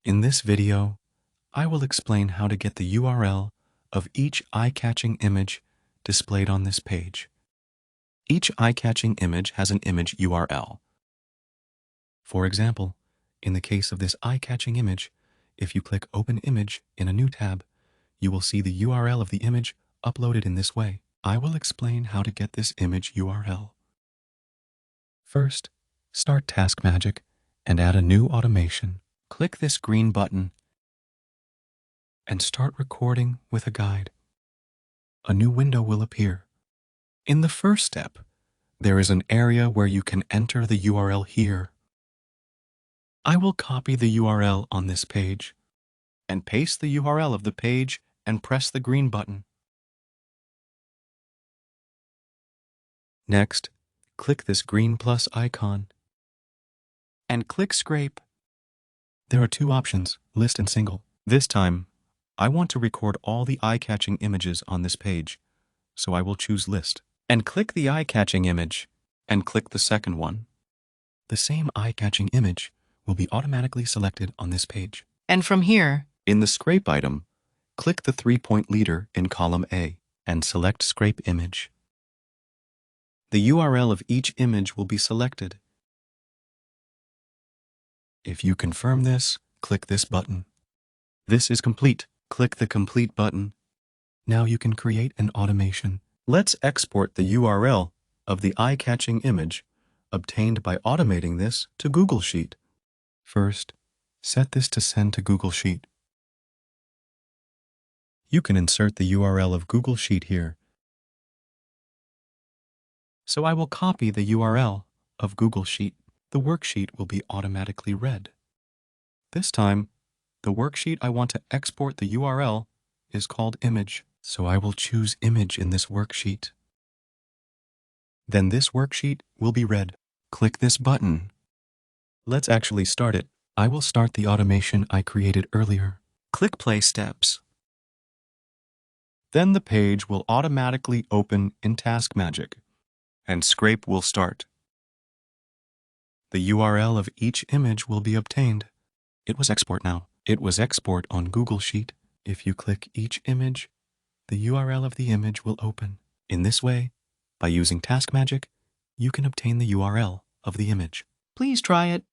In this video, I will explain how to get the URL of each eye-catching image displayed on this page. Each eye-catching image has an image URL. For example, in the case of this eye-catching image, if you click Open Image in a new tab, you will see the URL of the image uploaded in this way. I will explain how to get this image URL. First, start TaskMagic and add a new automation. Click this green button and start recording with a guide. A new window will appear. In the first step, there is an area where you can enter the URL here. I will copy the URL on this page and paste the URL of the page and press the green button. Next, click this green plus icon and click Scrape. There are two options, list and single. This time, I want to record all the eye-catching images on this page, so I will choose List. And click the eye-catching image, and click the second one. The same eye-catching image will be automatically selected on this page. And from here, In the Scrape item, click the three-point leader in column A, and select Scrape Image. The URL of each image will be selected. If you confirm this, click this button. This is complete. Click the Complete button. Now you can create an automation. Let's export the URL of the eye-catching image obtained by automating this to Google Sheet. First, set this to Send to Google Sheet. You can insert the URL of Google Sheet here. So I will copy the URL of Google Sheet. The worksheet will be automatically read. This time, the worksheet I want to export the URL is called Image, so I will choose Image in this worksheet. Then this worksheet will be read. Click this button. Let's actually start it. I will start the automation I created earlier. Click Play Steps. Then the page will automatically open in TaskMagic, and Scrape will start. The URL of each image will be obtained. It was export now. It was export on Google Sheet. If you click each image, the URL of the image will open. In this way, by using TaskMagic, you can obtain the URL of the image. please try it.